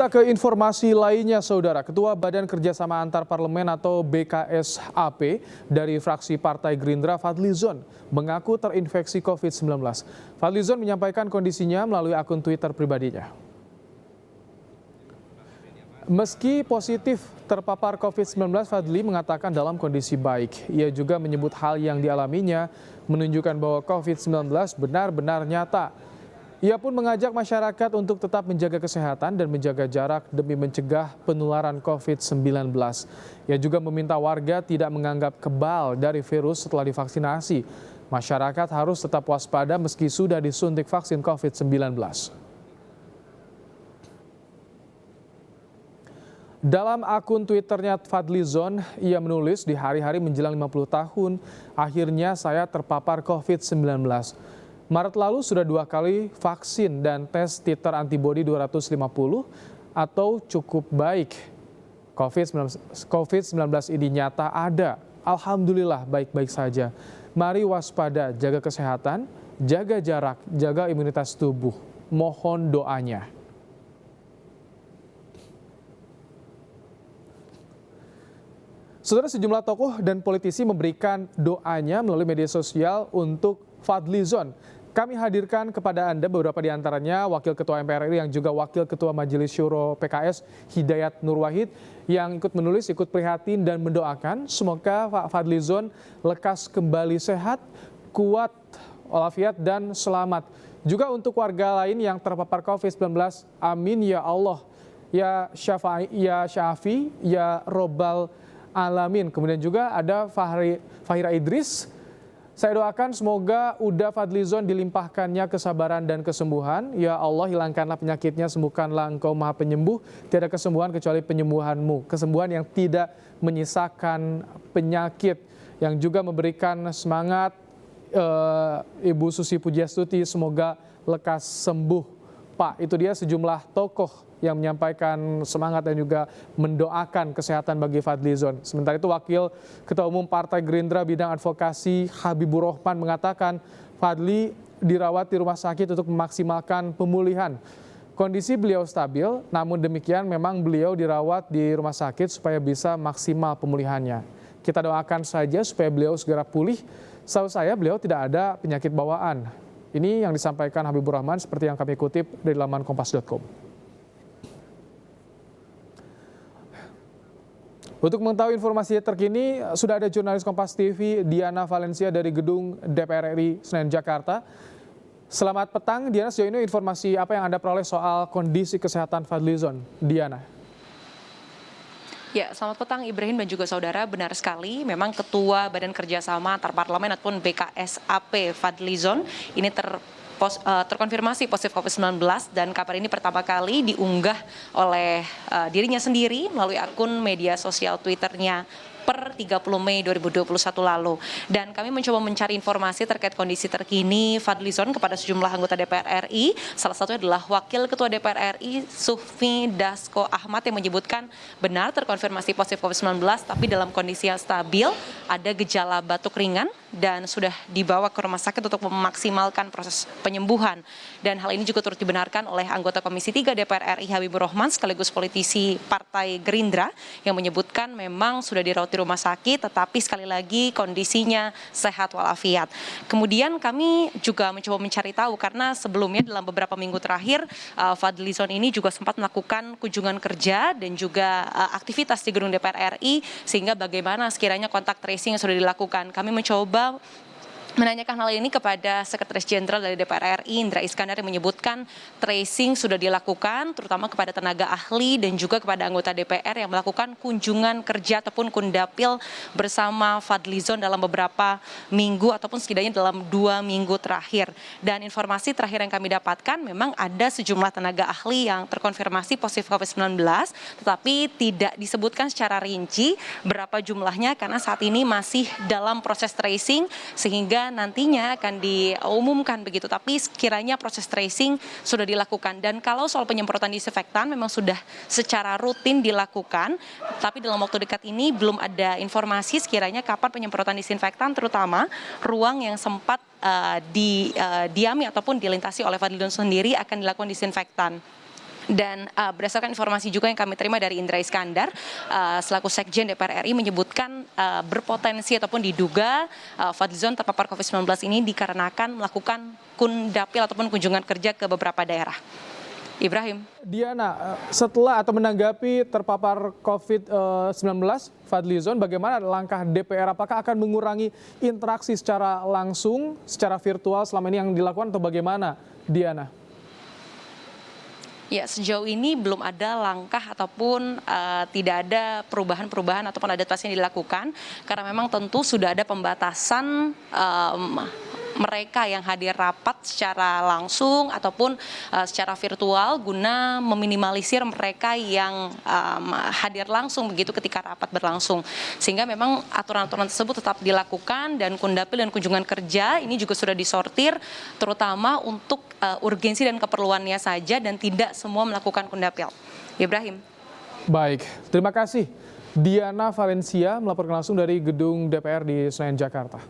Kita ke informasi lainnya, Saudara. Ketua Badan Kerjasama Antar Parlemen atau BKSAP dari fraksi Partai Gerindra, Fadlizon, mengaku terinfeksi COVID-19. Fadlizon menyampaikan kondisinya melalui akun Twitter pribadinya. Meski positif terpapar COVID-19, Fadli mengatakan dalam kondisi baik. Ia juga menyebut hal yang dialaminya menunjukkan bahwa COVID-19 benar-benar nyata. Ia pun mengajak masyarakat untuk tetap menjaga kesehatan dan menjaga jarak demi mencegah penularan COVID-19. Ia juga meminta warga tidak menganggap kebal dari virus setelah divaksinasi. Masyarakat harus tetap waspada meski sudah disuntik vaksin COVID-19. Dalam akun Twitternya Fadlizon, ia menulis di hari-hari menjelang 50 tahun, akhirnya saya terpapar COVID-19. Maret lalu sudah 2 kali vaksin dan tes titer antibodi 250 atau cukup baik. COVID-19 ini nyata ada. Alhamdulillah baik-baik saja. Mari waspada, jaga kesehatan, jaga jarak, jaga imunitas tubuh. Mohon doanya. Saudara, sejumlah tokoh dan politisi memberikan doanya melalui media sosial untuk Fadlizon. Kami hadirkan kepada Anda beberapa di antaranya Wakil Ketua MPR RI yang juga Wakil Ketua Majelis Syuro PKS Hidayat Nur Wahid yang ikut menulis, ikut prihatin dan mendoakan semoga Pak Fadlizon lekas kembali sehat, kuat, walafiat dan selamat. Juga untuk warga lain yang terpapar COVID-19, amin ya Allah, ya Syafi, ya Robbal Alamin. Kemudian juga ada Fahira Idris. Saya doakan semoga Uda Fadlizon dilimpahkannya kesabaran dan kesembuhan. Ya Allah, hilangkanlah penyakitnya, sembuhkanlah Engkau Maha Penyembuh. Tiada kesembuhan kecuali penyembuhan-Mu. Kesembuhan yang tidak menyisakan penyakit. Yang juga memberikan semangat Ibu Susi Pujiastuti, semoga lekas sembuh. Pak, itu dia sejumlah tokoh yang menyampaikan semangat dan juga mendoakan kesehatan bagi Fadlizon. Sementara itu Wakil Ketua Umum Partai Gerindra bidang advokasi Habibur Rahman mengatakan Fadli dirawat di rumah sakit untuk memaksimalkan pemulihan. Kondisi beliau stabil, namun demikian memang beliau dirawat di rumah sakit supaya bisa maksimal pemulihannya. Kita doakan saja supaya beliau segera pulih. Setahu saya beliau tidak ada penyakit bawaan. Ini yang disampaikan Habibur Rahman seperti yang kami kutip dari laman kompas.com. Untuk mengetahui informasi terkini, sudah ada jurnalis Kompas TV Diana Valencia dari gedung DPR RI Senen, Jakarta. Selamat petang, Diana. Sejauh ini informasi apa yang Anda peroleh soal kondisi kesehatan Fadlizon, Diana? Ya, selamat petang Ibrahim dan juga saudara. Benar sekali, memang Ketua Badan Kerjasama Antar Parlemen ataupun BKSAP Fadlizon ini terkonfirmasi positif COVID-19 dan kabar ini pertama kali diunggah oleh dirinya sendiri melalui akun media sosial Twitternya per 30 Mei 2021 lalu. Dan kami mencoba mencari informasi terkait kondisi terkini Fadlizon kepada sejumlah anggota DPR RI. Salah satunya adalah Wakil Ketua DPR RI Sufmi Dasko Ahmad yang menyebutkan benar terkonfirmasi positif COVID-19 tapi dalam kondisi yang stabil, ada gejala batuk ringan dan sudah dibawa ke rumah sakit untuk memaksimalkan proses penyembuhan. Dan hal ini juga turut dibenarkan oleh anggota Komisi 3 DPR RI Habibur Rahman sekaligus politisi Partai Gerindra yang menyebutkan memang sudah dirawat di rumah sakit tetapi sekali lagi kondisinya sehat walafiat. Kemudian kami juga mencoba mencari tahu karena sebelumnya dalam beberapa minggu terakhir Fadlizon ini juga sempat melakukan kunjungan kerja dan juga aktivitas di gedung DPR RI sehingga bagaimana sekiranya kontak tracing yang sudah dilakukan. Kami mencoba menanyakan hal ini kepada Sekretaris Jenderal dari DPR RI Indra Iskandar yang menyebutkan tracing sudah dilakukan terutama kepada tenaga ahli dan juga kepada anggota DPR yang melakukan kunjungan kerja ataupun kundapil bersama Fadlizon dalam beberapa minggu ataupun setidaknya dalam 2 minggu terakhir. Dan informasi terakhir yang kami dapatkan memang ada sejumlah tenaga ahli yang terkonfirmasi positif COVID-19 tetapi tidak disebutkan secara rinci berapa jumlahnya karena saat ini masih dalam proses tracing sehingga nantinya akan diumumkan begitu, tapi sekiranya proses tracing sudah dilakukan. Dan kalau soal penyemprotan disinfektan memang sudah secara rutin dilakukan, tapi dalam waktu dekat ini belum ada informasi sekiranya kapan penyemprotan disinfektan, terutama ruang yang sempat didiami ataupun dilintasi oleh Fadlizon sendiri akan dilakukan disinfektan. Dan berdasarkan informasi juga yang kami terima dari Indra Iskandar, selaku Sekjen DPR RI menyebutkan berpotensi ataupun diduga Fadlizon terpapar COVID-19 ini dikarenakan melakukan kundapil ataupun kunjungan kerja ke beberapa daerah. Ibrahim. Diana, setelah atau menanggapi terpapar COVID-19, Fadlizon, bagaimana langkah DPR? Apakah akan mengurangi interaksi secara langsung, secara virtual selama ini yang dilakukan atau bagaimana, Diana? Ya, sejauh ini belum ada langkah ataupun tidak ada perubahan-perubahan ataupun adaptasi yang dilakukan, karena memang tentu sudah ada pembatasan mereka yang hadir rapat secara langsung ataupun secara virtual guna meminimalisir mereka yang hadir langsung begitu ketika rapat berlangsung. Sehingga memang aturan-aturan tersebut tetap dilakukan dan kundapil dan kunjungan kerja ini juga sudah disortir terutama untuk urgensi dan keperluannya saja dan tidak semua melakukan kundapil. Ibrahim. Baik, terima kasih. Diana Valencia melaporkan langsung dari gedung DPR di Senayan, Jakarta.